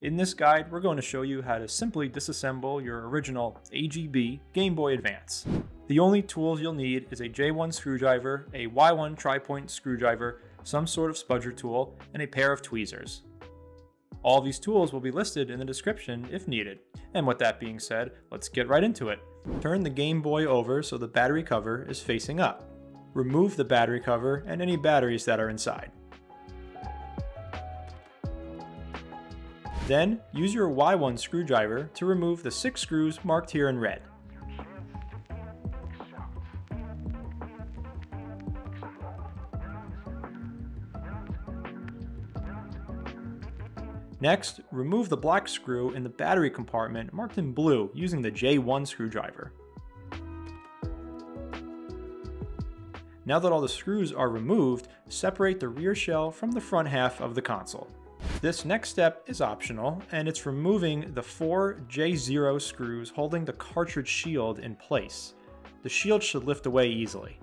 In this guide, we're going to show you how to simply disassemble your original AGB Game Boy Advance. The only tools you'll need is a J1 screwdriver, a Y1 tri-point screwdriver, some sort of spudger tool, and a pair of tweezers. All these tools will be listed in the description if needed. And with that being said, let's get right into it. Turn the Game Boy over so the battery cover is facing up. Remove the battery cover and any batteries that are inside. Then, use your Y1 screwdriver to remove the 6 screws marked here in red. Next, remove the black screw in the battery compartment marked in blue using the J1 screwdriver. Now that all the screws are removed, separate the rear shell from the front half of the console. This next step is optional, and it's removing the 4 J0 screws holding the cartridge shield in place. The shield should lift away easily.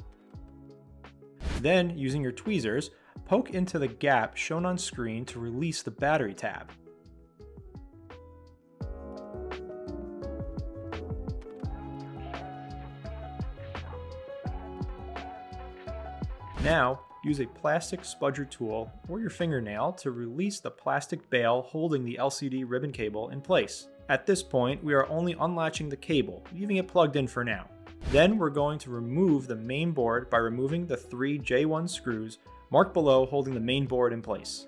Then, using your tweezers, poke into the gap shown on screen to release the battery tab. Now, use a plastic spudger tool or your fingernail to release the plastic bail holding the LCD ribbon cable in place. At this point, we are only unlatching the cable, leaving it plugged in for now. Then we're going to remove the main board by removing the 3 J1 screws marked below holding the main board in place.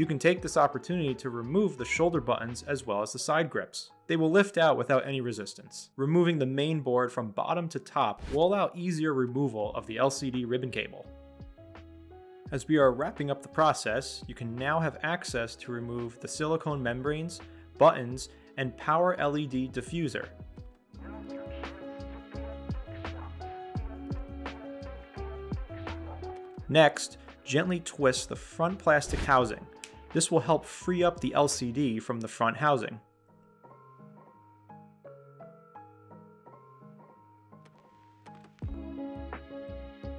You can take this opportunity to remove the shoulder buttons as well as the side grips. They will lift out without any resistance. Removing the main board from bottom to top will allow easier removal of the LCD ribbon cable. As we are wrapping up the process, you can now have access to remove the silicone membranes, buttons, and power LED diffuser. Next, gently twist the front plastic housing. This will help free up the LCD from the front housing.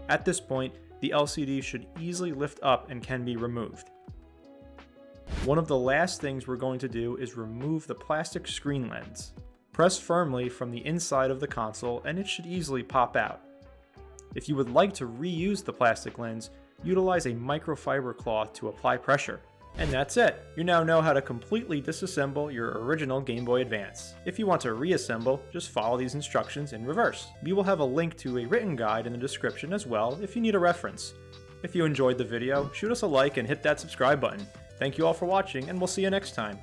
At this point, the LCD should easily lift up and can be removed. One of the last things we're going to do is remove the plastic screen lens. Press firmly from the inside of the console and it should easily pop out. If you would like to reuse the plastic lens, utilize a microfiber cloth to apply pressure. And that's it! You now know how to completely disassemble your original Game Boy Advance. If you want to reassemble, just follow these instructions in reverse. We will have a link to a written guide in the description as well if you need a reference. If you enjoyed the video, shoot us a like and hit that subscribe button. Thank you all for watching, and we'll see you next time.